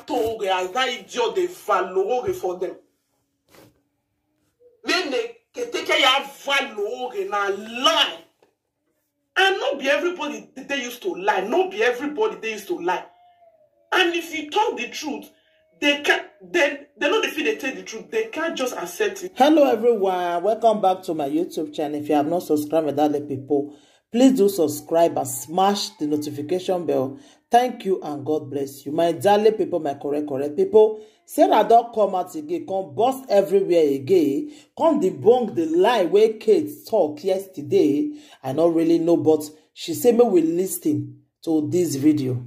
tore as that idiot they valore for them. Then they take ya valore na lie. And not be everybody they used to lie. Not be everybody they used to lie. And if you talk the truth, they can't. They know they feel they tell the truth. They can't just accept it. Hello everyone, welcome back to my YouTube channel. If you have not subscribed with other people, please do subscribe and smash the notification bell. Thank you and God bless you. My darling people, my correct people. Sarah don't come out again, come bust everywhere again, come debunk the lie where Kate talked yesterday. I don't really know, but she said me will listen to this video.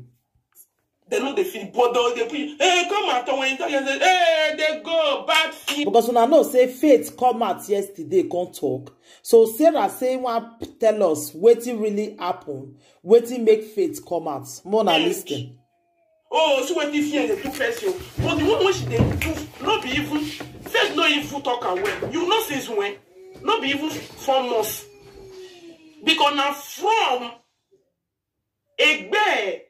They know they feel bothered. They put, hey, come out when hey, they go bad thing. Because when I know say Faith come out yesterday, can't talk. So Sarah say want tell us what really happened, what make Faith come out. More than listen. Oh, so what if you the two person? But the one she they do not be even Faith no even talk away. You know since when? Not be even 4 months. Because now from Egbe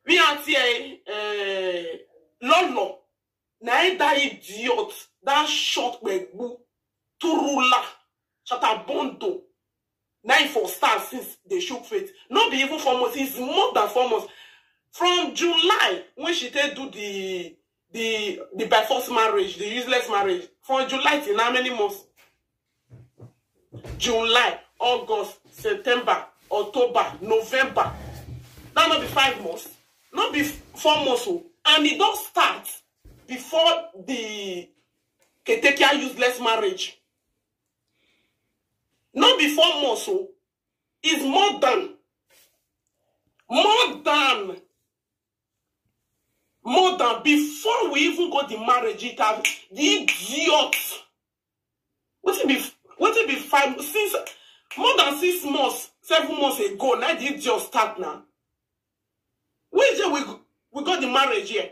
we are here Lolo na that idiot that short begbu Turula Chatabondo 9 for stars since they shook Faith. Not be even 4 months, it's more than 4 months. From July, when she did do the by force marriage, the useless marriage, from July till how many months? July, August, September, October, November. That not be 5 months, not be 4 months. And it don't start before the Ketekia useless marriage. Not be 4 months. It's more than before we even got the marriage. It have the idiot. What it be 5 since more than 6 months, 7 months ago? Now the idiot start now. Where is it we got the marriage here?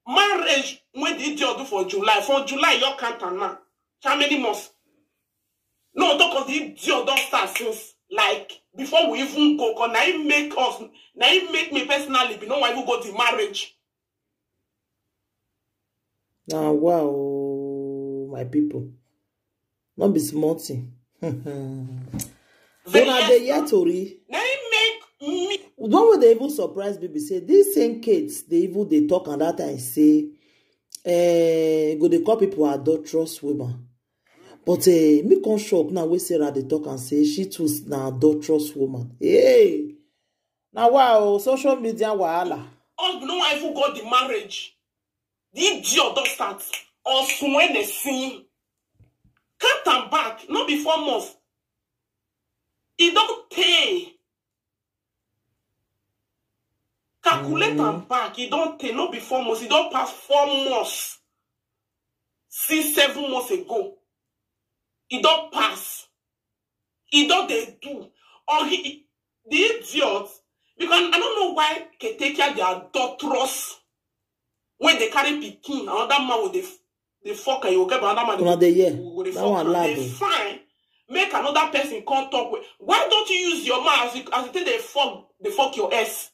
Marriage when the idiot do for July. For July you can't now. How many months? No, talk of the idiot don't start since like before we even go. Cause now it make me personally be no why we go to marriage. Now wow, my people. Not be smarting. When are they yet to read? Now it make me. One way they even surprise people say these same kids they talk and that time say go they call people adulterous women. But me come shock now we Sarah they talk and say she too na adulterous woman. Hey, now wow, social media wahala. Oh, no, I forgot the marriage. The idiot don't start. Or when they see. Can't turn back. Not be 4 months. It don't pay. Calculate and back. It don't pay. Not be 4 months. It don't pass 4 months. 6, 7 months ago. It don't pass. It don't they do. Or the idiot. Because I don't know why they take care of their daughters when they carry Peking. Another man with the fuck and you get another man with the fuck. They fine. Make another person come talk with. Why don't you use your mouth as you think they fuck your ass?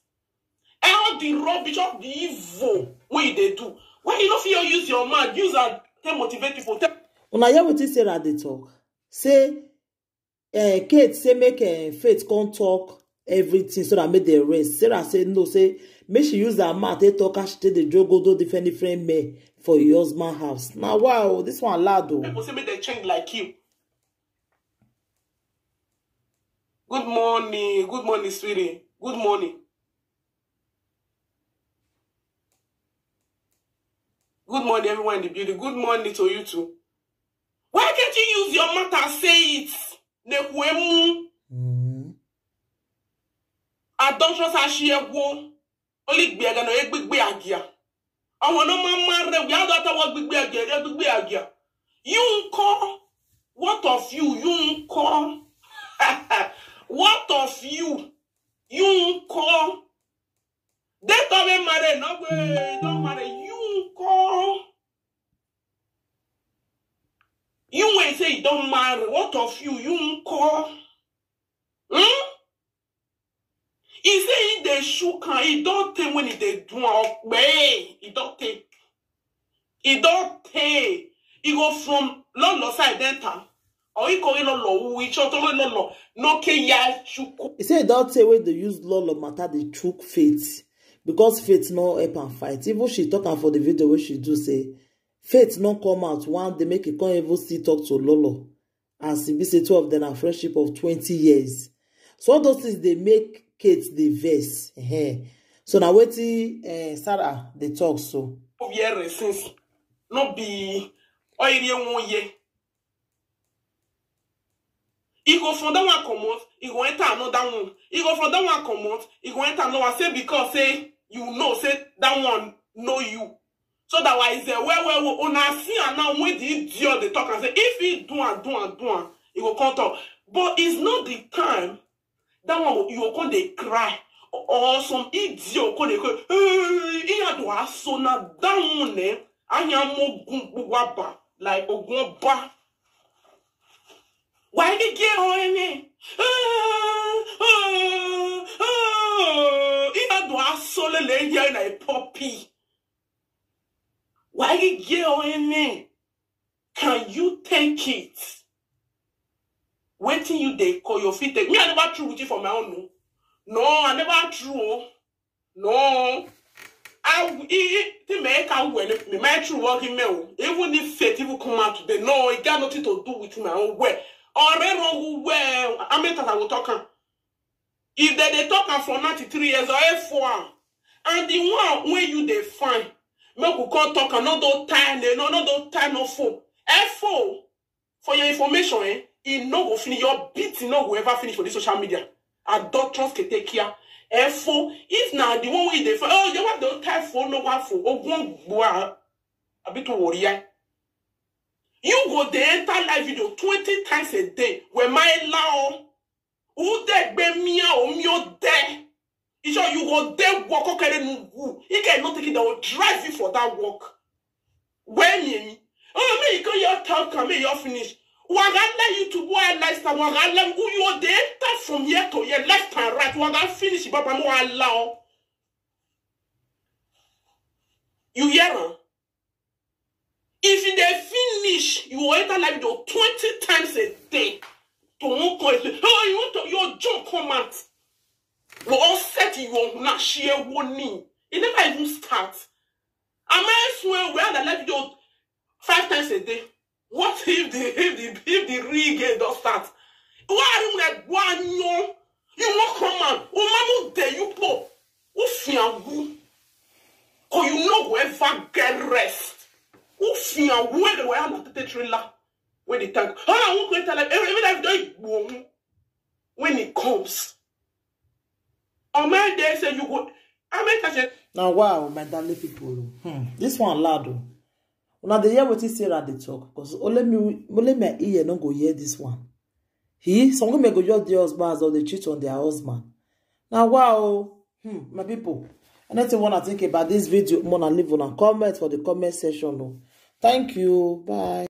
And all the rubbish of the evil way they do. Why you don't feel use your mouth? Use and tell motivate people. Una hear what Sarah they talk. Say Kate say make Faith come talk everything so that make the rest. Sarah say no, say make she use her mouth they talk as she take the joke go do different men for your husband house. Now wow, this one loud though. People say make they change like you. Good morning, sweetie. Good morning. Good morning, everyone in the building. Good morning to you too. Why can't you use your mouth and say it? Adulterous ashiego. Only be agano big agia. I want no man we are not big agia. You call. What of you? You call. What of you? You call. They don't marry. No way. Don't marry. You call. You ain't say you don't marry. What of you? You call. He say he dey shook am, he don take when he dey do am, he don take. He don take. He go from Lolo side enter. Or he go Lolo, we shot Lolo, no ke ya shuku. He say he don take when they use Lolo matter the chook Faith. Because Faith no help and fight. Even she talk am for the video where she do say, Faith no come out one, they make it come even still talk to Lolo. As he be say two of them are friendship of 20 years. So all those things they make Kate the verse. So now wetin Sarah they talk so. Since no be oily 1 year. He go from that one comot, he go enter another one. He go from that one comot, he go enter another one. Say because say you know, say that one know you. So that why is there well una see and now when the idiot they talk and say if he do and he will come talk. But it's not the time that one you will come they cry or some idiot come they cry. He had to ask so now that one anya like ogunba. Why did you get any? He had to ask so the lady and a puppy. Why did you get any? Can you take it? Waiting you they call your feet. Me, I never true with you for my own. No, I never true. No. I make out when me my true working mail. Even if Faith will come out today, no, it got nothing to do with my own way. Or who well, I mean that I will talk. If they talk for 93 years or F1, and the one where you they find, me who can't talk another time, no time no phone. F4 for your information, it no go finish your beat, no go ever finish for the social media. And doctors can take care. F4 if now the one way they find, oh, you want the type phone no one for one boy a bit to worry. You go the entire live video 20 times a day. Where my law, who there be me or me there? You sure you go there walk okay no? You cannot take it. That will drive you for that walk. When me, oh me, you your talk, me you finish. Wagala you to go and lifestyle. Wagala who you there enter from here to here, left and right. Wagala finish, but I'm not allow. You hear her? If they finish, you will enter like 20 times a day. To one point, oh, you want to your job comment. We all set you on not share warning. It never even starts. I might swear we had a live video 5 times a day. What if the real game does start? Why are you like one no? You won't come out. Oh, mama, there you pop. Oh, fiangu. Or you know whoever get rest. Who fear when they were not the trailer when they tank. I won't go tell every time when it comes. On my day say you go. I mean, now wow, my darling people. This one loud. Now the hear what he say at the talk because only me ear no go hear this one. Some may go just the husbands or they cheat on their husband. Now wow, my people. Anything wanna think about this video, wanna leave on a comment for the comment section. Thank you. Bye.